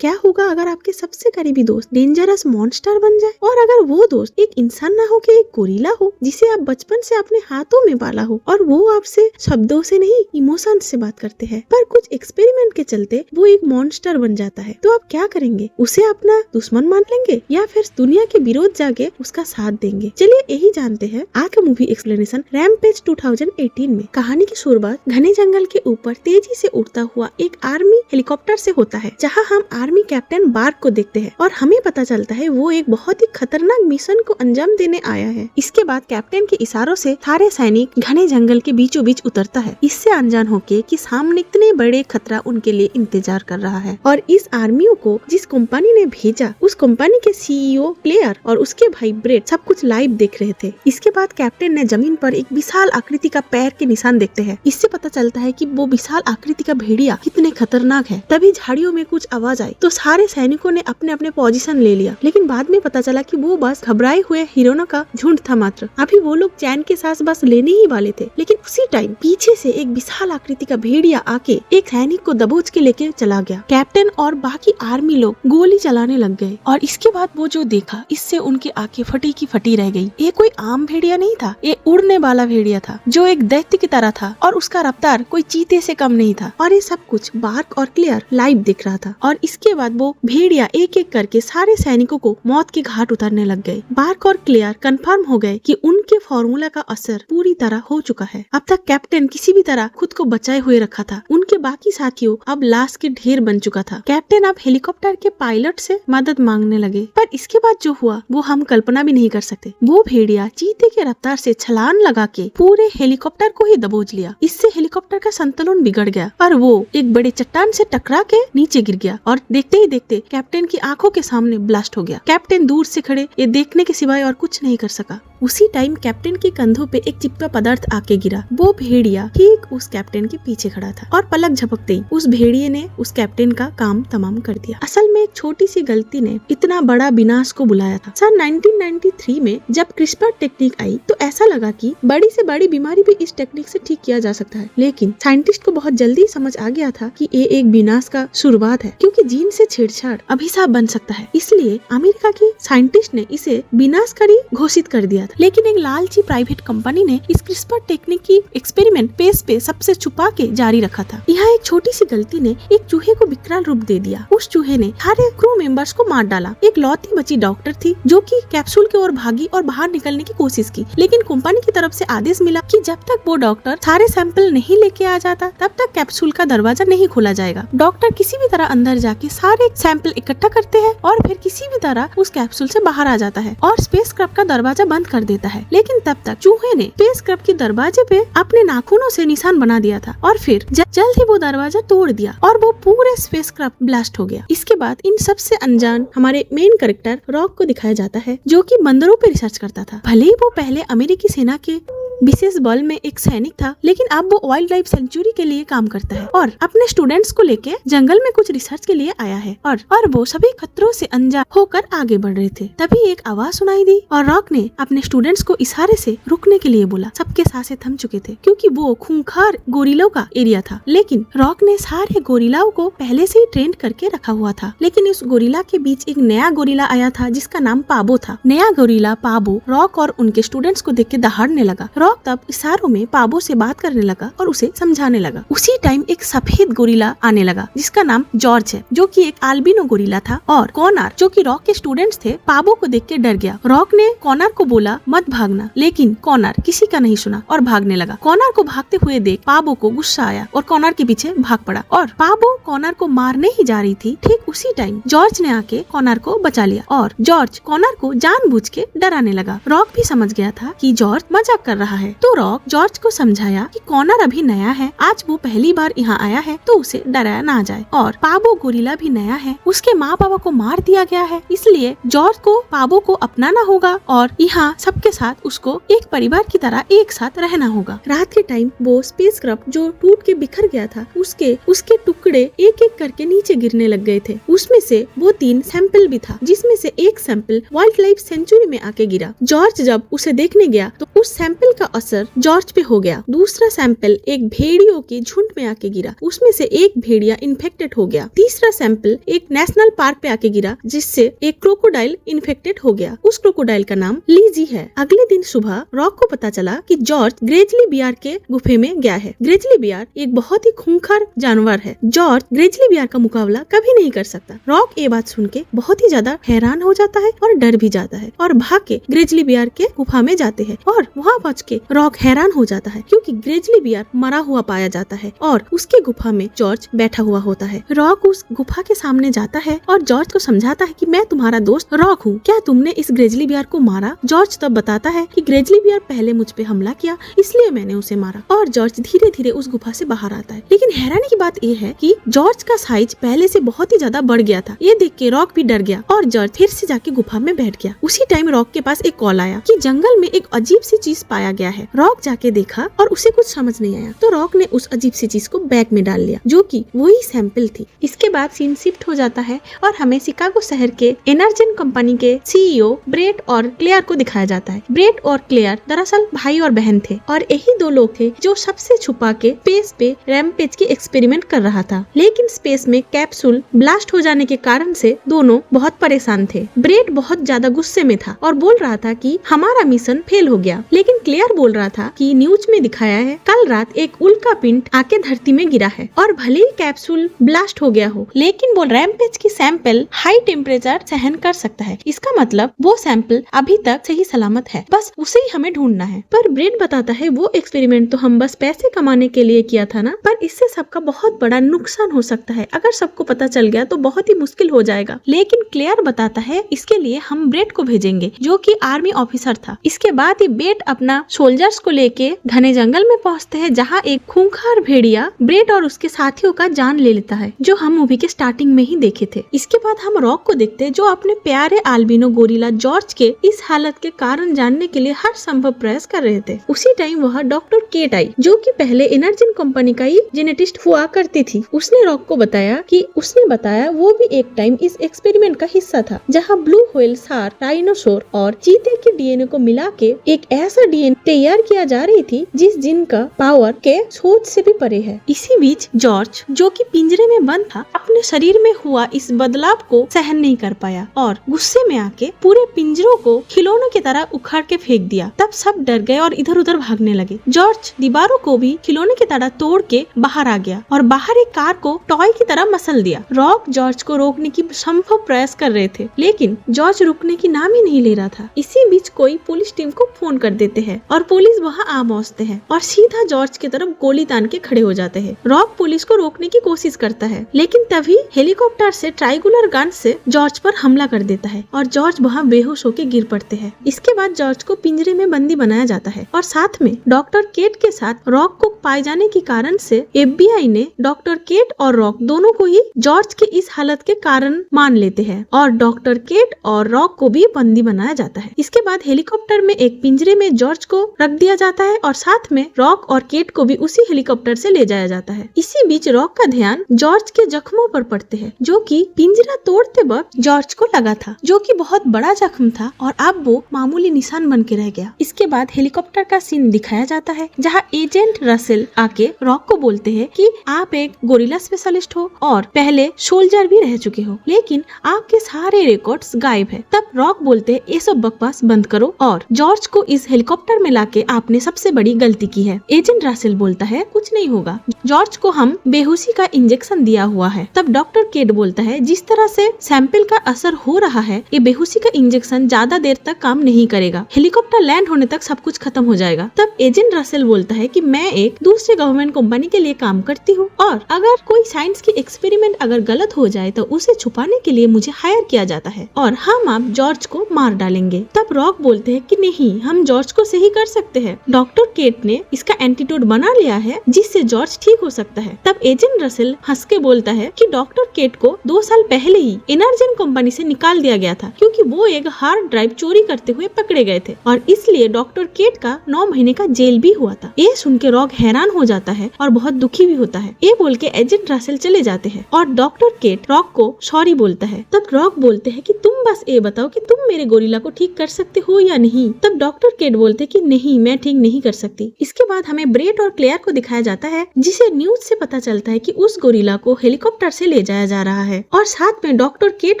क्या होगा अगर आपके सबसे करीबी दोस्त डेंजरस मॉन्स्टर बन जाए, और अगर वो दोस्त एक इंसान ना हो के एक गोरिल्ला हो जिसे आप बचपन से अपने हाथों में पाला हो, और वो आपसे शब्दों से नहीं इमोशन से बात करते हैं, पर कुछ एक्सपेरिमेंट के चलते वो एक मॉन्स्टर बन जाता है, तो आप क्या करेंगे? उसे अपना दुश्मन मान लेंगे या फिर दुनिया के विरोध जाके उसका साथ देंगे? चलिए यही जानते हैं आज का मूवी एक्सप्लेनेशन रैम्पेज 2018 में। कहानी की शुरुआत घने जंगल के ऊपर तेजी से उड़ता हुआ एक आर्मी हेलीकॉप्टर से होता है, जहां हम आर्मी कैप्टन बार्क को देखते हैं और हमें पता चलता है वो एक बहुत ही खतरनाक मिशन को अंजाम देने आया है। इसके बाद कैप्टन के इशारों से सारे सैनिक घने जंगल के बीचों बीच उतरता है, इससे अनजान होके कि सामने इतने बड़े खतरा उनके लिए इंतजार कर रहा है। और इस आर्मियों को जिस कंपनी ने भेजा, उस कंपनी के सीईओ क्लेयर और उसके भाई ब्रेड सब कुछ लाइव देख रहे थे। इसके बाद कैप्टन ने जमीन पर एक विशाल आकृति का पैर के निशान देखते हैं। इससे पता चलता है कि वो विशाल आकृति का भेड़िया कितने खतरनाक है। तभी झाड़ियों में कुछ आवाज आई तो सारे सैनिकों ने अपने अपने पोजीशन ले लिया, लेकिन बाद में पता चला कि वो बस घबराए हुए हीरोइनों का झुंड था मात्र। अभी वो लोग चैन के सांस बस लेने ही वाले थे, लेकिन उसी टाइम पीछे से एक विशाल आकृति का भेड़िया आके एक सैनिक को दबोच के लेके चला गया। कैप्टन और बाकी आर्मी लोग गोली चलाने लग गए और इसके बाद वो जो देखा इससे उनकी आंखें फटी की फटी रह गई। ये कोई आम भेड़िया नहीं था, ये उड़ने वाला भेड़िया था जो एक दैत्य की तरह था और उसका रफ्तार कोई चीते से कम नहीं था। और ये सब कुछ बार्क और क्लियर लाइव दिख रहा था। और इसके बाद वो भेड़िया एक एक करके सारे सैनिकों को मौत के घाट उतारने लग गए। बार्क और क्लियर कंफर्म हो गए कि उनके फॉर्मूला का असर पूरी तरह हो चुका है। अब तक कैप्टन किसी भी तरह खुद को बचाए हुए रखा था, उनके बाकी साथियों अब लाश के ढेर बन चुका था। कैप्टन अब हेलीकॉप्टर के पायलट से मदद मांगने लगे, पर इसके बाद जो हुआ वो हम कल्पना भी नहीं कर सकते। वो भेड़िया चीते के रफ्तार से छलांग लगा के पूरे हेलीकॉप्टर को ही दबोच लिया। इससे हेलीकॉप्टर का संतुलन बिगड़ गया और वो एक बड़े चट्टान से टकरा के नीचे गिर गया और देखते ही देखते कैप्टन की आंखों के सामने ब्लास्ट हो गया। कैप्टन दूर से खड़े ये देखने के सिवाय और कुछ नहीं कर सका। उसी टाइम कैप्टन के कंधों पे एक चिपका पदार्थ आके गिरा। वो भेड़िया ठीक उस कैप्टन के पीछे खड़ा था और पलक झपकते ही उस भेड़िए ने उस कैप्टन का काम तमाम कर दिया। असल में एक छोटी सी गलती ने इतना बड़ा विनाश को बुलाया था। सन 1993 में जब क्रिस्पर टेक्निक आई तो ऐसा लगा कि बड़ी से बड़ी बीमारी भी इस टेक्निक से ठीक किया जा सकता है, लेकिन साइंटिस्ट को बहुत जल्दी समझ आ गया था कि ये एक विनाश का शुरुआत है, क्योंकि जीन से छेड़छाड़ अभिशाप बन सकता है। इसलिए अमेरिका के साइंटिस्ट ने इसे विनाशकारी घोषित कर दिया था। लेकिन एक लालची प्राइवेट कंपनी ने इस क्रिस्पर टेक्निक की एक्सपेरिमेंट पेज पे सबसे छुपा के जारी रखा था। यहाँ एक छोटी सी गलती ने एक चूहे को विकराल रूप दे दिया। उस चूहे ने सारे क्रू मेंबर्स को मार डाला। एक लौती बची डॉक्टर थी जो कि कैप्सूल की ओर भागी और बाहर निकलने की कोशिश की, लेकिन कंपनी की तरफ से आदेश मिला कि जब तक वो डॉक्टर सारे सैंपल नहीं लेके आ जाता तब तक कैप्सूल का दरवाजा नहीं खोला जाएगा। डॉक्टर किसी भी तरह अंदर जाके सारे सैंपल इकट्ठा करते हैं और फिर किसी भी तरह उस कैप्सूल से बाहर आ जाता है और स्पेसक्राफ्ट का दरवाजा बंद कर देता है। लेकिन तब तक चूहे ने स्पेसक्राफ्ट के दरवाजे पे अपने नाखूनों से निशान बना दिया था और फिर जल्द ही वो दरवाजा तोड़ दिया और वो पूरे स्पेसक्राफ्ट ब्लास्ट हो गया। इसके बाद इन सबसे अनजान हमारे मेन कैरेक्टर रॉक को दिखाया जाता है, जो कि बंदरों पे रिसर्च करता था। भले ही वो पहले अमेरिकी सेना के विशेष बल में एक सैनिक था, लेकिन अब वो वाइल्ड लाइफ सेंचुरी के लिए काम करता है और अपने स्टूडेंट्स को लेके जंगल में कुछ रिसर्च के लिए आया है। और वो सभी खतरों से अनजान होकर आगे बढ़ रहे थे। तभी एक आवाज सुनाई दी और रॉक ने अपने स्टूडेंट्स को इशारे से रुकने के लिए बोला। सबके सांसें थम चुके थे क्योंकि वो खूंखार गोरिल्लों का एरिया था, लेकिन रॉक ने सारे गोरिल्लाओं को पहले से ही ट्रेन करके रखा हुआ था। लेकिन इस गोरिल्ला के बीच एक नया गोरिल्ला आया था जिसका नाम पाबो था। नया गोरिल्ला पाबो रॉक और उनके स्टूडेंट्स को देख के दहाड़ने लगा। रॉक तब इशारों में पाबो से बात करने लगा और उसे समझाने लगा। उसी टाइम एक सफेद गोरिल्ला आने लगा जिसका नाम जॉर्ज है, जो कि एक अल्बिनो गोरिल्ला था। और कॉनर जो कि रॉक के स्टूडेंट्स थे, पाबो को देख के डर गया। रॉक ने कॉनर को बोला मत भागना, लेकिन कॉनर किसी का नहीं सुना और भागने लगा। कॉनर को भागते हुए देख पाबो को गुस्सा आया और कॉनर के पीछे भाग पड़ा और पाबो कॉनर को मारने ही जा रही थी। ठीक उसी टाइम जॉर्ज ने आके कॉनर को बचा लिया और जॉर्ज कॉनर को जानबूझ के डराने लगा। रॉक भी समझ गया था कि जॉर्ज मजाक कर रहा है, तो रॉक जॉर्ज को समझाया कि कॉनर अभी नया है, आज वो पहली बार यहाँ आया है, तो उसे डराया ना जाए। और पाबो गोरिल्ला भी नया है, उसके माँ बाबा को मार दिया गया है, इसलिए जॉर्ज को पाबो को अपनाना होगा और यहाँ सबके साथ उसको एक परिवार की तरह एक साथ रहना होगा। रात के टाइम वो स्पेसक्राफ्ट जो टूट के बिखर गया था, उसके टुकड़े एक एक करके नीचे गिरने लग गए थे। उसमें से वो 3 सैंपल भी था, जिसमें से एक सैंपल वाइल्ड लाइफ सेंचुरी में आके गिरा। जॉर्ज जब उसे देखने गया तो उस सैंपल का असर जॉर्ज पे हो गया। दूसरा सैंपल एक भेड़ियों के झुंड में आके गिरा, उसमें से एक भेड़िया इन्फेक्टेड हो गया। तीसरा सैंपल एक नेशनल पार्क पे आके गिरा, जिससे एक क्रोकोडाइल इन्फेक्टेड हो गया। उस क्रोकोडाइल का नाम लीजी है। अगले दिन सुबह रॉक को पता चला कि जॉर्ज ग्रेजली बियर के गुफे में गया है। ग्रेजली बियर एक बहुत ही खूंखार जानवर है। जॉर्ज ग्रेजली बियर का मुकाबला कभी नहीं कर सकता। रॉक ये बात सुन के बहुत ही ज्यादा हैरान हो जाता है और डर भी जाता है और भाग के ग्रेजली बियर के गुफा में जाते हैं। और वहाँ पहुँच के रॉक हैरान हो जाता है क्योंकि ग्रेजली बियर मरा हुआ पाया जाता है और उसके गुफा में जॉर्ज बैठा हुआ होता है। रॉक उस गुफा के सामने जाता है और जॉर्ज को समझाता है कि मैं तुम्हारा दोस्त रॉक हूँ, क्या तुमने इस ग्रेजली बियर को मारा? जॉर्ज तब बताता है कि ग्रेजली बियर पहले मुझ पे हमला किया, इसलिए मैंने उसे मारा। और जॉर्ज धीरे धीरे उस गुफा से बाहर आता है। लेकिन हैरानी की बात यह है कि जॉर्ज का साइज पहले से बहुत ही ज्यादा बढ़ गया था। ये देख के रॉक भी डर गया और जॉर्ज फिर से जाके गुफा में बैठ गया। उसी टाइम रॉक के पास एक कॉल आया कि जंगल में एक अजीब सी चीज पाया गया है। रॉक जाके देखा और उसे कुछ समझ नहीं आया, तो रॉक ने उस अजीब सी चीज को बैग में डाल लिया, जो कि वही सैंपल थी। इसके बाद सीन शिफ्ट हो जाता है और हमें शिकागो शहर के एनर्जन कंपनी के सीईओ ब्रेट और क्लेयर को दिखाया जाता है। ब्रेट और क्लेयर दरअसल भाई और बहन थे और यही दो लोग थे जो सबसे छुपा के स्पेस पे रैम्पेज की एक्सपेरिमेंट कर रहा था। लेकिन स्पेस में कैप्सूल ब्लास्ट हो जाने के कारण से दोनों बहुत परेशान थे। ब्रेट बहुत ज्यादा गुस्से में था और बोल रहा था कि हमारा मिशन फेल हो गया। लेकिन क्लेयर बोल रहा था कि न्यूज में दिखाया है कल रात एक उल्का पिंड आके धरती में गिरा है और भले ही कैप्सूल ब्लास्ट हो गया हो, लेकिन वो रैम्पेज की सैंपल हाई टेम्परेचर सहन कर सकता है। इसका मतलब वो सैंपल अभी तक सही सलामत है, बस उसे ही हमें ढूंढना है। पर ब्रेट बताता है वो एक्सपेरिमेंट तो हम बस पैसे कमाने के लिए किया था ना, पर इससे सबका बहुत बड़ा नुकसान हो सकता है। अगर सबको पता चल गया तो बहुत ही मुश्किल हो जाएगा। लेकिन क्लेयर बताता है इसके लिए हम ब्रेट को भेजेंगे, जो कि आर्मी ऑफिसर था। इसके बाद ही ब्रेट अपना सोल्जर्स को लेके घने जंगल में पहुंचते हैं, जहाँ एक खूंखार भेड़िया ब्रेट और उसके साथियों का जान ले लेता है, जो हम मूवी के स्टार्टिंग में ही देखे थे। इसके बाद हम रॉक को देखते हैं, जो अपने प्यारे अल्बिनो गोरिल्ला जॉर्ज के इस हालत के कारण जानने के लिए हर संभव प्रयास कर रहे थे। उसी टाइम वह डॉक्टर केट आई, जो कि पहले एनर्जन कंपनी का ही जेनेटिस्ट हुआ करती थी। उसने रॉक को बताया वो भी एक टाइम इस एक्सपेरिमेंट का हिस्सा था, जहाँ ब्लू व्हेल, शार्क, डायनासोर और चीते के डीएनए को मिला के एक ऐसा डीएनए तैयार किया जा रही थी जिस जिनका पावर के सोच से भी परे है। इसी बीच जॉर्ज, जो कि पिंजरे में बंद था, अपने शरीर में हुआ इस बदलाव को सहन नहीं कर पाया और गुस्से में आके पूरे पिंजरों को खिलौनों की तरह उखाड़ के फेंक दिया। तब सब डर गए और इधर उधर भागने लगे। जॉर्ज दीवारों को भी खिलौने की तरह तोड़ के बाहर आ गया और बाहर एक कार को टॉय की तरह मसल दिया। रॉक जॉर्ज को रोकने की संभव प्रयास कर रहे थे, लेकिन जॉर्ज रुकने की नाम ही नहीं ले रहा था। इसी बीच कोई पुलिस टीम को फोन कर देते हैं और पुलिस वहां आ पहुंचते हैं और सीधा जॉर्ज की तरफ गोली तान के खड़े हो जाते हैं। रॉक पुलिस को रोकने की कोशिश करता है, लेकिन तभी हेलीकॉप्टर से ट्राइंगुलर गन से जॉर्ज पर हमला कर देता है और जॉर्ज वहां बेहोश होकर गिर पड़ते हैं। इसके बाद जॉर्ज को पिंजरे में बंदी बनाया जाता है और साथ में डॉक्टर केट के साथ रॉक को पाए जाने के कारण से FBI ने डॉक्टर केट और रॉक दोनों को ही जॉर्ज के इस हालत के कारण मान लेते हैं और डॉक्टर केट और रॉक को भी बंदी बनाया जाता है। इसके बाद हेलीकॉप्टर में एक पिंजरे में जॉर्ज को रख दिया जाता है और साथ में रॉक और केट को भी उसी हेलीकॉप्टर से ले जाया जाता है। इसी बीच रॉक का ध्यान जॉर्ज के जख्मों पर पड़ते हैं, जो कि पिंजरा तोड़ते वक्त जॉर्ज को लगा था, जो कि बहुत बड़ा जख्म था और अब वो मामूली निशान बन के रह गया। इसके बाद हेलीकॉप्टर का सीन दिखाया जाता है, जहाँ एजेंट रसेल आके रॉक को बोलते हैं कि आप एक गोरिल्ला स्पेशलिस्ट हो और पहले सोल्जर भी रह चुके हो, लेकिन आपके सारे रिकॉर्ड्स गायब है। तब रॉक बोलते हैं ये सब बकवास बंद करो और जॉर्ज को इस हेलीकॉप्टर में लाके आपने सबसे बड़ी गलती की है। एजेंट रसेल बोलता है कुछ नहीं होगा, जॉर्ज को हम बेहोशी का इंजेक्शन दिया हुआ है। तब डॉक्टर केट बोलता है जिस तरह से सैंपल का असर हो रहा है, ये बेहोशी का इंजेक्शन ज्यादा देर तक काम नहीं करेगा, हेलीकॉप्टर लैंड होने तक सब कुछ खत्म हो जाएगा। तब एजेंट रसेल बोलता है कि मैं एक दूसरे गवर्नमेंट कंपनी के लिए काम करती हूँ और अगर कोई साइंस की एक्सपेरिमेंट अगर गलत हो जाए तो उसे छुपाने के लिए मुझे हायर किया जाता है और हम अब जॉर्ज को मार डालेंगे। तब रॉक बोलते हैं कि नहीं, हम जॉर्ज को सही कर सकते हैं। डॉक्टर केट ने इसका एंटीडोट बना लिया है जिससे जॉर्ज ठीक हो सकता है। तब एजेंट रसेल हंस के बोलता है कि डॉक्टर केट को 2 साल पहले ही एनर्जन कंपनी से निकाल दिया गया था, क्योंकि वो एक हार्ड ड्राइव चोरी करते हुए पकड़े गए थे और इसलिए डॉक्टर केट का 9 महीने का जेल भी हुआ था। ये सुन के रॉक हैरान हो जाता है और बहुत दुखी भी होता है। ये बोल के एजेंट रसेल चले जाते हैं और डॉक्टर केट रॉक को सॉरी बोलता है। तब रॉक बोलते हैं कि तुम तुम बस ये बताओ कि तुम मेरे गोरिल्ला को ठीक कर सकते हो या नहीं। तब डॉक्टर केट बोलते कि नहीं, मैं ठीक नहीं कर सकती। इसके बाद हमें ब्रेट और क्लेयर को दिखाया जाता है, जिसे न्यूज से पता चलता है कि उस गोरिल्ला को हेलीकॉप्टर से ले जाया जा रहा है और साथ में डॉक्टर केट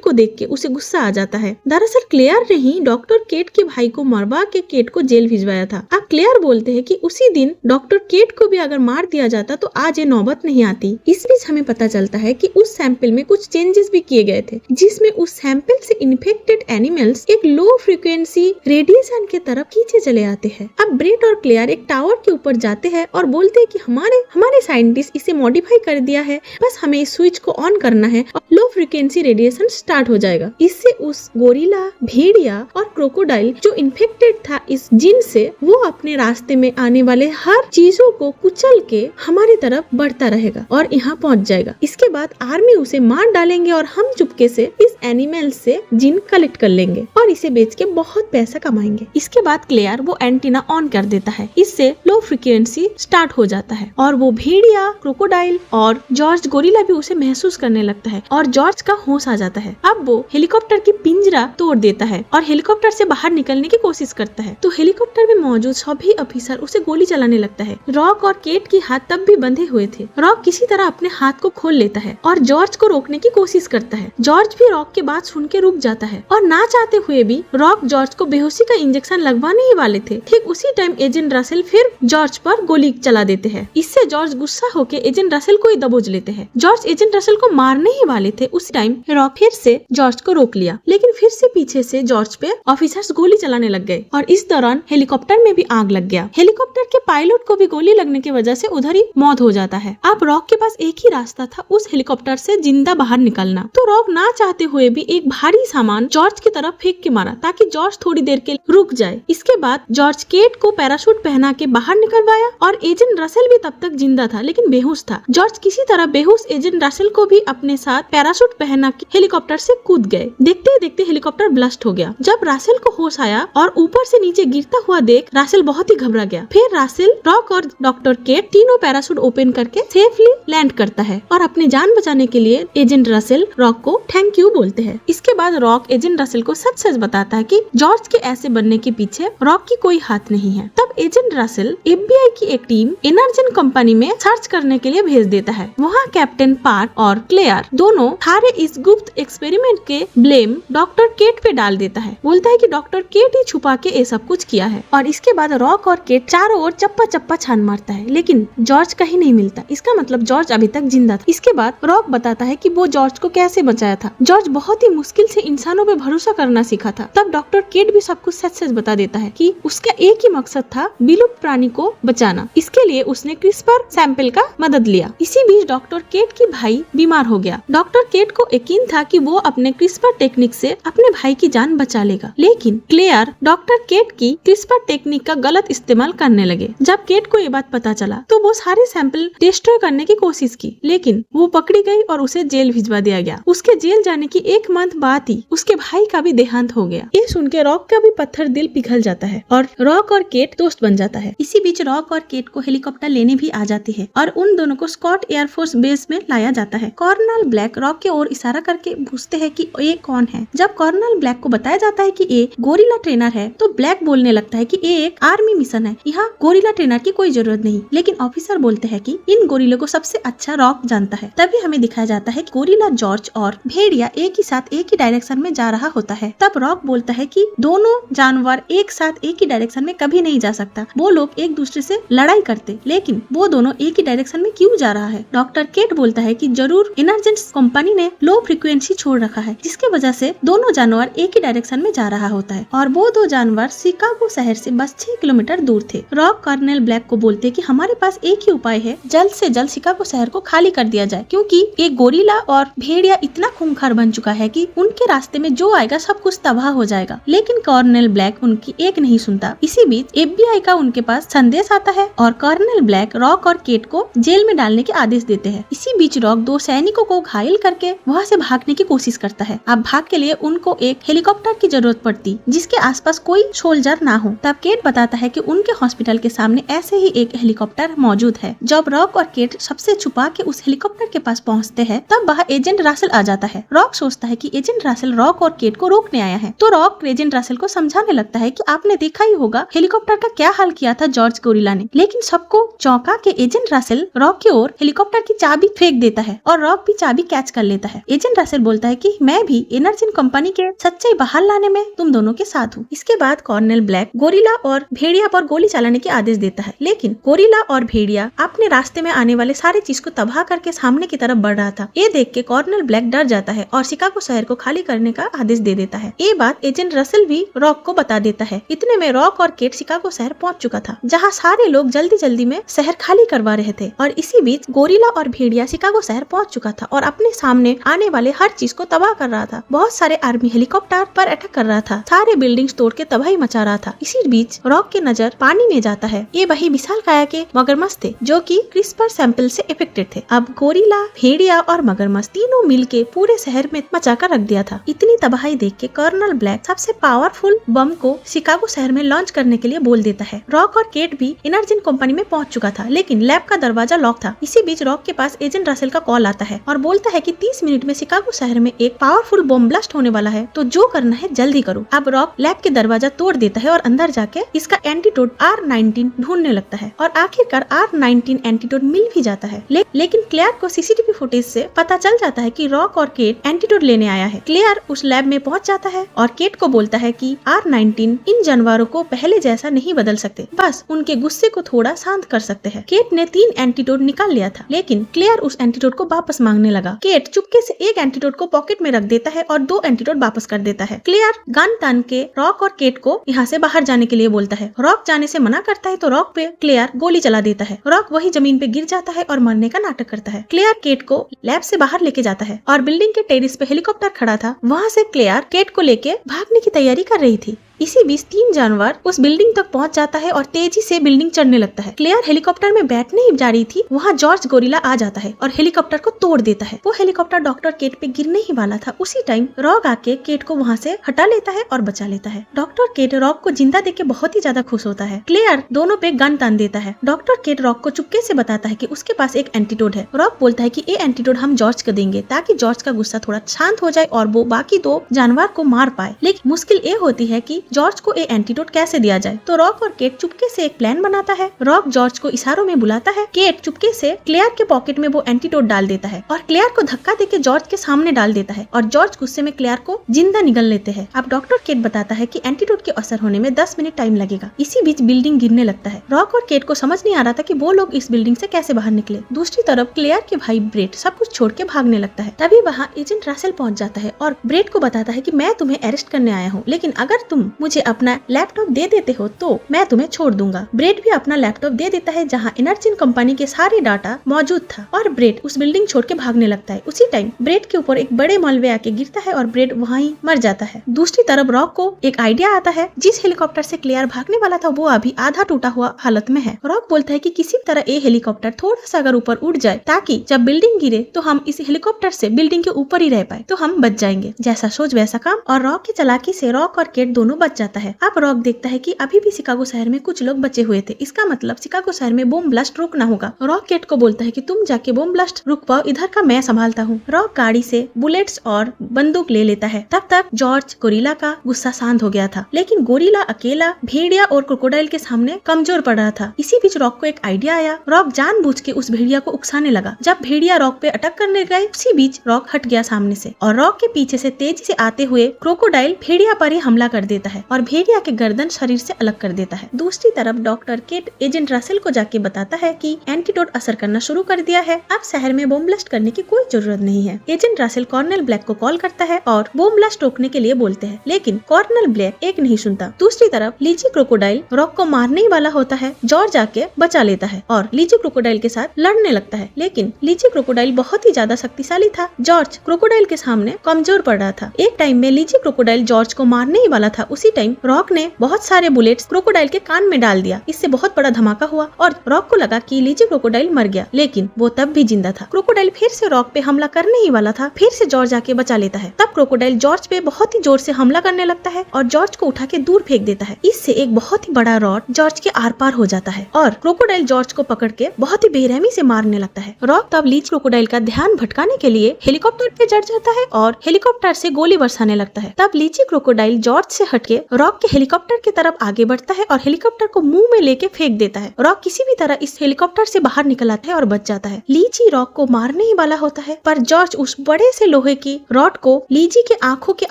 को देख के उसे गुस्सा आ जाता है। दरअसल क्लेयर ने ही डॉक्टर केट के भाई को मरवा के केट को जेल भिजवाया था। अब क्लेयर बोलते हैं कि उसी दिन डॉक्टर केट को भी अगर मार दिया जाता तो आज ये नौबत नहीं आती। इस बीच हमें पता चलता है कि उस सैंपल में कुछ चेंजेस भी किए गए थे, जिसमें उस सैंपल से इन्फेक्टेड एनिमल्स एक लो फ्रीक्वेंसी रेडिएशन के तरफ खींचे चले आते हैं। अब ब्रेट और क्लेयर एक टावर के ऊपर जाते हैं और बोलते हैं कि हमारे साइंटिस्ट इसे मॉडिफाई कर दिया है, बस हमें इस स्विच को ऑन करना है और लो फ्रीक्वेंसी रेडिएशन स्टार्ट हो जाएगा। इससे उस गोरिल्ला, भेड़िया और क्रोकोडाइल जो इन्फेक्टेड था इस जिन से, वो अपने रास्ते में आने वाले हर चीजों को कुचल के हमारी तरफ बढ़ता रहेगा और यहाँ पहुँच जाएगा। इसके बाद आर्मी उसे मार डालेंगे और हम चुपके से इस एनिमल से जिन कलेक्ट कर लेंगे और इसे बेच के बहुत पैसा कमाएंगे। इसके बाद क्लेयर वो एंटीना ऑन कर देता है, इससे लो फ्रीक्वेंसी स्टार्ट हो जाता है और वो भेड़िया, क्रोकोडाइल और जॉर्ज गोरिल्ला भी उसे महसूस करने लगता है और जॉर्ज का होश आ जाता है। अब वो हेलीकॉप्टर की पिंजरा तोड़ देता है और हेलीकॉप्टर से बाहर निकलने की कोशिश करता है, तो हेलीकॉप्टर में मौजूद सभी ऑफिसर उसे गोली चलाने लगता है। रॉक और केट की हाथ तब भी बंधे हुए थे। रॉक किसी तरह अपने हाथ को खोल लेता है और जॉर्ज को रोकने की कोशिश करता है। जॉर्ज भी रॉक की बात सुन के रुक जाता है और ना चाहते हुए भी रॉक जॉर्ज को बेहोशी का इंजेक्शन लगवाने ही वाले थे। ठीक उसी टाइम एजेंट रसेल फिर जॉर्ज पर गोली चला देते हैं। इससे जॉर्ज गुस्सा होकर एजेंट रसेल को ही दबोच लेते हैं। जॉर्ज एजेंट रसेल को मारने ही वाले थे, उस टाइम रॉक फिर से जॉर्ज को रोक लिया, लेकिन फिर से पीछे से जॉर्ज पे ऑफिसर्स गोली चलाने लग गए और इस दौरान हेलीकॉप्टर में भी आग लग गया। हेलीकॉप्टर के पायलट को भी गोली लगने की वजह से उधर ही मौत हो जाता है। अब रॉक के पास एक ही रास्ता था, उस हेलीकॉप्टर से जिंदा बाहर निकलना। तो रॉक ना चाहते हुए भी एक भारी सामान जॉर्ज की तरफ फेंक के मारा ताकि जॉर्ज थोड़ी देर के रुक जाए। इसके बाद जॉर्ज केट को पैराशूट पहना के बाहर निकलवाया और एजेंट रसेल भी तब तक जिंदा था लेकिन बेहोश था। जॉर्ज किसी तरह बेहोश एजेंट रसेल को भी अपने साथ पैराशूट पहना के हेलीकॉप्टर से कूद गए। देखते ही देखते हेलीकॉप्टर ब्लास्ट हो गया। जब रसेल को होश आया और ऊपर से नीचे गिरता हुआ देख रसेल बहुत ही घबरा गया। फिर रसेल, रॉक और डॉक्टर केट तीनों पैराशूट ओपन करके सेफली लैंड करता है और अपनी जान बचाने के लिए एजेंट रसेल रॉक को थैंक यू बोलते हैं। इसके बाद रॉक एजेंट रसेल को सच सच बताता है कि जॉर्ज के ऐसे बनने के पीछे रॉक की कोई हाथ नहीं है। तब एजेंट रसेल FBI की एक टीम एनर्जन कंपनी में सर्च करने के लिए भेज देता है। वहाँ कैप्टन पार्क और क्लेयर दोनों सारे इस गुप्त एक्सपेरिमेंट के ब्लेम डॉक्टर केट पे डाल देता है। बोलता है कि डॉक्टर केट ही छुपा के ये सब कुछ किया है और इसके बाद रॉक और केट चारों ओर चप्पा चप्पा छान मारता है, लेकिन जॉर्ज कहीं नहीं मिलता। इसका मतलब जॉर्ज अभी तक जिंदा था। इसके बाद रॉक बताता है कि वो जॉर्ज को कैसे बचाया था। जॉर्ज बहुत ही मुश्किल से इंसानों पे भरोसा करना सीखा था। तब डॉक्टर केट भी सब कुछ सच सच बता देता है कि उसका एक ही मकसद था, विलुप्त प्राणी को बचाना। इसके लिए उसने क्रिस्पर सैंपल का मदद लिया। इसी बीच डॉक्टर केट की भाई बीमार हो गया। डॉक्टर केट को यकीन था कि वो अपने क्रिस्पर टेक्निक से अपने भाई की जान बचा लेगा, लेकिन क्लेयर डॉक्टर केट की क्रिस्पर टेक्निक का गलत इस्तेमाल करने लगे। जब केट को ये बात पता चला तो वो सारे सैंपल डिस्ट्रॉय करने की कोशिश की, लेकिन वो पकड़ी गई और उसे जेल भिजवा दिया गया। उसके जेल जाने की एक मंथ बाद ही उसके भाई का भी देहांत हो गया। ये सुन के रॉक का भी पत्थर दिल पिघल जाता है और रॉक और केट दोस्त बन जाता है। इसी बीच रॉक और केट को हेलीकॉप्टर लेने भी आ जाती है और उन दोनों को स्कॉट एयरफोर्स बेस में लाया जाता है। कर्नल ब्लैक रॉक की ओर इशारा करके पूछते हैं कि ये कौन है। जब कर्नल ब्लैक को बताया जाता है कि ये गोरिल्ला ट्रेनर है तो ब्लैक बोलने लगता है कि ये एक आर्मी मिशन है, यहाँ गोरिल्ला ट्रेनर की कोई जरूरत नहीं। लेकिन ऑफिसर बोलते हैं कि इन गोरिल्लों को सबसे अच्छा रॉक जानता है। तभी हमें दिखाया जाता है गोरिल्ला, जॉर्ज और भेड़िया एक ही साथ एक ही डायरेक्शन में जा रहा होता है। तब रॉक बोलता है कि दोनों जानवर एक साथ एक ही डायरेक्शन में कभी नहीं जा सकता। वो लोग एक दूसरे से लड़ाई करते, लेकिन वो दोनों एक ही डायरेक्शन में क्यों जा रहा है। डॉक्टर केट बोलता है कि जरूर एनर्जेंस कंपनी ने लो फ्रीक्वेंसी छोड़ रखा है, जिसके वजह से दोनों जानवर एक ही डायरेक्शन में जा रहा होता है और वो दो जानवर शिकागो शहर से बस 6 किलोमीटर दूर थे। रॉक कर्नल ब्लैक को बोलते कि हमारे पास एक ही उपाय है, जल्द से जल्द शिकागो शहर को खाली कर दिया जाए, क्योंकि एक गोरिल्ला और भेड़िया इतना खूंखार बन चुका है कि उनके रास्ते में जो आएगा सब कुछ तबाह हो जाएगा। लेकिन कर्नल ब्लैक उनकी एक नहीं सुनता। इसी बीच FBI का उनके पास संदेश आता है और कर्नल ब्लैक रॉक और केट को जेल में डालने के आदेश देते हैं। इसी बीच रॉक दो सैनिकों को घायल करके वहाँ से भागने की कोशिश करता है। अब भाग के लिए उनको एक हेलीकॉप्टर की जरूरत पड़ती जिसके आसपास कोई सोल्जर ना हो। तब केट बताता है कि उनके हॉस्पिटल के सामने ऐसे ही एक हेलीकॉप्टर मौजूद है। जब रॉक और केट सबसे छुपा के उस हेलीकॉप्टर के पास पहुँचते हैं तब वह एजेंट रसेल आ जाता है। रॉक सोचता है कि एजेंट रसेल रसेल रॉक और केट को रोकने आया है। तो रॉक एजेंट रसेल को समझाने लगता है कि आपने देखा ही होगा हेलीकॉप्टर का क्या हाल किया था जॉर्ज गोरिल्ला ने। लेकिन सबको चौंका के एजेंट रसेल रॉक की ओर हेलीकॉप्टर की चाबी फेंक देता है और रॉक भी चाबी कैच कर लेता है। एजेंट रसेल बोलता है कि मैं भी एनर्जिन कंपनी के सच्चाई बाहर लाने में तुम दोनों के साथ हूँ। इसके बाद कॉर्नेल ब्लैक गोरिल्ला और भेड़िया पर गोली चलाने के आदेश देता है, लेकिन गोरिल्ला और भेड़िया अपने रास्ते में आने वाले सारे चीज को तबाह करके सामने की तरफ बढ़ रहा था। ये देख के कॉर्नेल ब्लैक डर जाता है और शिकागो शहर को खाली करने का आदेश दे देता है। ये बात एजेंट रसेल भी रॉक को बता देता है। इतने में रॉक और केट शिकागो शहर पहुंच चुका था, जहां सारे लोग जल्दी जल्दी में शहर खाली करवा रहे थे। और इसी बीच गोरिल्ला और भेड़िया शिकागो शहर पहुंच चुका था और अपने सामने आने वाले हर चीज को तबाह कर रहा था। बहुत सारे आर्मी हेलीकॉप्टर पर अटैक कर रहा था, सारे बिल्डिंग्स तोड़ के तबाही मचा रहा था। इसी बीच रॉक की नजर पानी में जाता है। ये वही विशाल काया के मगरमच्छ थे जो कि क्रिस्पर सैंपल से इफेक्टेड थे। अब गोरिल्ला, भेड़िया और मगरमच्छ तीनों मिलके पूरे शहर में मचा कर रख दिया था। इतनी तबाही देख के कर्नल ब्लैक सबसे पावरफुल बम को शिकागो शहर में लॉन्च करने के लिए बोल देता है। रॉक और केट भी एनर्जिन कंपनी में पहुंच चुका था, लेकिन लैब का दरवाजा लॉक था। इसी बीच रॉक के पास एजेंट रसेल का कॉल आता है और बोलता है कि 30 मिनट में शिकागो शहर में एक पावरफुल बम ब्लास्ट होने वाला है, तो जो करना है जल्दी करो। अब रॉक लैब के दरवाजा तोड़ देता है और अंदर जाके इसका एंटीडोट R19 ढूंढने लगता है और आखिरकार R19 एंटीडोट मिल भी जाता है। लेकिन क्लेयर को सीसीटीवी फुटेज से पता चल जाता है कि रॉक और केट एंटीडोट लेने आया है। क्लेयर उस लैब में पहुंच जाता है और केट को बोलता है कि R19 इन जानवरों को पहले जैसा नहीं बदल सकते, बस उनके गुस्से को थोड़ा शांत कर सकते हैं। केट ने 3 एंटीडोट निकाल लिया था, लेकिन क्लेयर उस एंटीडोट को वापस मांगने लगा। केट चुपके से एक एंटीडोट को पॉकेट में रख देता है और 2 एंटीडोट वापस कर देता है। क्लेयर गन तान के रॉक और केट को यहाँ से बाहर जाने के लिए बोलता है। रॉक जाने से मना करता है तो रॉक पे क्लेयर गोली चला देता है। रॉक वही जमीन पे गिर जाता है और मरने का नाटक करता है। क्लेयर केट को लैब से बाहर लेके जाता है और बिल्डिंग के टेरेस पे हेलीकॉप्टर खड़ा था, वहाँ से क्लेयर केट को लेके भागने की तैयारी कर रही थी। इसी बीच 3 जानवर उस बिल्डिंग तक पहुंच जाता है और तेजी से बिल्डिंग चढ़ने लगता है। क्लेयर हेलीकॉप्टर में बैठने ही जा रही थी, वहाँ जॉर्ज गोरिल्ला आ जाता है और हेलीकॉप्टर को तोड़ देता है। वो हेलीकॉप्टर डॉक्टर केट पे गिरने ही वाला था। उसी टाइम रॉक आके केट को वहाँ से हटा लेता है और बचा लेता है। डॉक्टर केट रॉक को जिंदा देख के बहुत ही ज्यादा खुश होता है। क्लेयर दोनों पे गन तान देता है। डॉक्टर केट रॉक को चुपके से बताता है कि उसके पास एक एंटीडोट है। रॉक बोलता है कि ये एंटीडोट हम जॉर्ज को देंगे ताकि जॉर्ज का गुस्सा थोड़ा शांत हो जाए और वो बाकी 2 जानवर को मार पाए। लेकिन मुश्किल ये होती है कि जॉर्ज को एंटीडोट कैसे दिया जाए। तो रॉक और केट चुपके से एक प्लान बनाता है। रॉक जॉर्ज को इशारों में बुलाता है। केट चुपके से क्लेयर के पॉकेट में वो एंटीडोट डाल देता है और क्लेयर को धक्का देके जॉर्ज के सामने डाल देता है और जॉर्ज गुस्से में क्लेयर को जिंदा निगल लेते हैं। अब डॉक्टर केट बताता है कि एंटीडोट के असर होने में 10 मिनट टाइम लगेगा। इसी बीच बिल्डिंग गिरने लगता है। रॉक और केट को समझ नहीं आ रहा था कि वो लोग इस बिल्डिंग से कैसे बाहर निकले। दूसरी तरफ क्लेयर के भाई ब्रेट सब कुछ छोड़ के भागने लगता है। तभी वहाँ एजेंट रसेल पहुंच जाता है और ब्रेट को बताता है कि मैं तुम्हें अरेस्ट करने आया हूँ, लेकिन अगर तुम मुझे अपना लैपटॉप दे देते हो तो मैं तुम्हें छोड़ दूंगा। ब्रेड भी अपना लैपटॉप दे देता है जहां एनर्जिन कंपनी के सारे डाटा मौजूद था और ब्रेड उस बिल्डिंग छोड़ के भागने लगता है। उसी टाइम ब्रेड के ऊपर एक बड़े मलबे आके गिरता है और ब्रेड वहीं ही मर जाता है। दूसरी तरफ रॉक को एक आइडिया आता है। जिस हेलीकॉप्टर से क्लेयर भागने वाला था वो अभी आधा टूटा हुआ हालत में है। रॉक बोलता है कि किसी तरह ये हेलीकॉप्टर थोड़ा सा अगर ऊपर उड़ जाए ताकि जब बिल्डिंग गिरे तो हम इस हेलीकॉप्टर से बिल्डिंग के ऊपर ही रह पाए, तो हम बच जाएंगे। जैसा सोच वैसा काम, और रॉक की चालाकी से रॉक और केट दोनों बच जाता है। अब रॉक देखता है कि अभी भी शिकागो शहर में कुछ लोग बचे हुए थे। इसका मतलब शिकागो शहर में बम ब्लास्ट रोकना होगा। रॉक केट को बोलता है कि तुम जाके बम ब्लास्ट रुक पाओ, इधर का मैं संभालता हूँ। रॉक गाड़ी से बुलेट्स और बंदूक ले लेता है। तब तक जॉर्ज गोरिल्ला का गुस्सा शांत हो गया था, लेकिन गोरिल्ला अकेला भेड़िया और क्रोकोडाइल के सामने कमजोर पड़ रहा था। इसी बीच रॉक को एक आइडिया आया। रॉक जानबूझ के उस भेड़िया को उकसाने लगा। जब भेड़िया रॉक पे अटैक करने गए, उसी बीच रॉक हट गया सामने से और रॉक के पीछे से तेजी से आते हुए क्रोकोडाइल भेड़िया पर ही हमला कर देता है और भेड़िया के गर्दन शरीर से अलग कर देता है। दूसरी तरफ डॉक्टर केट एजेंट रसेल को जाके बताता है कि एंटीडोट असर करना शुरू कर दिया है, अब शहर में बम ब्लास्ट करने की कोई जरूरत नहीं है। एजेंट रसेल कर्नल ब्लैक को कॉल करता है और बम ब्लास्ट रोकने के लिए बोलते हैं, लेकिन कर्नल ब्लैक एक नहीं सुनता। दूसरी तरफ लीची क्रोकोडाइल रॉक को मारने ही वाला होता है। जॉर्ज आके बचा लेता है और लीची क्रोकोडाइल के साथ लड़ने लगता है, लेकिन लीची क्रोकोडाइल बहुत ही ज्यादा शक्तिशाली था। जॉर्ज क्रोकोडाइल के सामने कमजोर पड़ रहा था। एक टाइम में लीची क्रोकोडाइल जॉर्ज को मारने ही वाला था। उसी उसी टाइम रॉक ने बहुत सारे बुलेट्स क्रोकोडाइल के कान में डाल दिया। इससे बहुत बड़ा धमाका हुआ और रॉक को लगा कि लीची क्रोकोडाइल मर गया, लेकिन वो तब भी जिंदा था। क्रोकोडाइल फिर से रॉक पे हमला करने ही वाला था, फिर से जॉर्ज आके बचा लेता है। तब क्रोकोडाइल जॉर्ज पे बहुत ही जोर से हमला करने लगता है और जॉर्ज को उठा के दूर फेंक देता है। इससे एक बहुत ही बड़ा रॉड जॉर्ज के आर पार हो जाता है और क्रोकोडाइल जॉर्ज को पकड़ के बहुत ही बेरहमी से मारने लगता है। रॉक तब लीच क्रोकोडाइल का ध्यान भटकाने के लिए हेलीकॉप्टर पे चढ़ जाता है और हेलीकॉप्टर से गोली बरसाने लगता है। तब लीची क्रोकोडाइल जॉर्ज से हटके रॉक के हेलीकॉप्टर की तरफ आगे बढ़ता है और हेलीकॉप्टर को मुंह में लेके फेंक देता है। रॉक किसी भी तरह इस हेलीकॉप्टर से बाहर निकल आता है और बच जाता है। लीची रॉक को मारने ही वाला होता है, पर जॉर्ज उस बड़े से लोहे की रॉड को लीची के आंखों के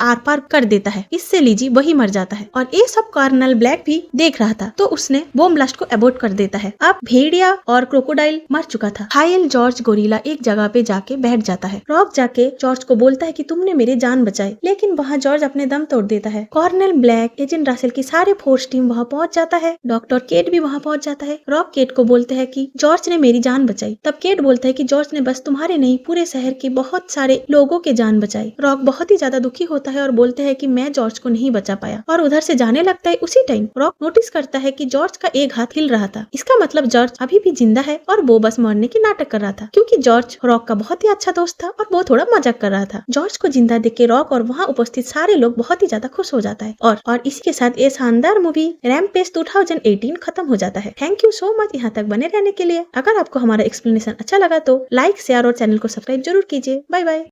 आर पार कर देता है। इससे लीची वही मर जाता है और ये सब कर्नल ब्लैक भी देख रहा था, तो उसने बॉम्ब ब्लास्ट को अबॉर्ट कर देता है। अब भेड़िया और क्रोकोडाइल मर चुका था। हायल जॉर्ज गोरिल्ला एक जगह पे जाके बैठ जाता है। रॉक जाके जॉर्ज को बोलता है कि तुमने मेरी जान बचाई, लेकिन वहाँ जॉर्ज अपने दम तोड़ देता है। कर्नल ब्लैक, एजेंट रसेल की सारे फोर्स टीम वहाँ पहुँच जाता है। डॉक्टर केट भी वहाँ पहुँच जाता है। रॉक केट को बोलते हैं कि जॉर्ज ने मेरी जान बचाई। तब केट बोलता है कि जॉर्ज ने बस तुम्हारे नहीं, पूरे शहर के बहुत सारे लोगों के जान बचाई। रॉक बहुत ही ज्यादा दुखी होता है और बोलते हैं कि मैं जॉर्ज को नहीं बचा पाया, और उधर से जाने लगता है। उसी टाइम रॉक नोटिस करता है कि जॉर्ज का एक हाथ हिल रहा था। इसका मतलब जॉर्ज अभी भी जिंदा है और वो बस मरने की नाटक कर रहा था, क्योंकि जॉर्ज रॉक का बहुत ही अच्छा दोस्त था और वो थोड़ा मजाक कर रहा था। जॉर्ज को जिंदा देख के रॉक और वहाँ उपस्थित सारे लोग बहुत ही ज्यादा खुश हो जाता है और इसी के साथ ये शानदार मूवी रैम्पेज 2018 खत्म हो जाता है। थैंक यू सो मच यहाँ तक बने रहने के लिए। अगर आपको हमारा एक्सप्लेनेशन अच्छा लगा तो लाइक, शेयर और चैनल को सब्सक्राइब जरूर कीजिए। Bye bye.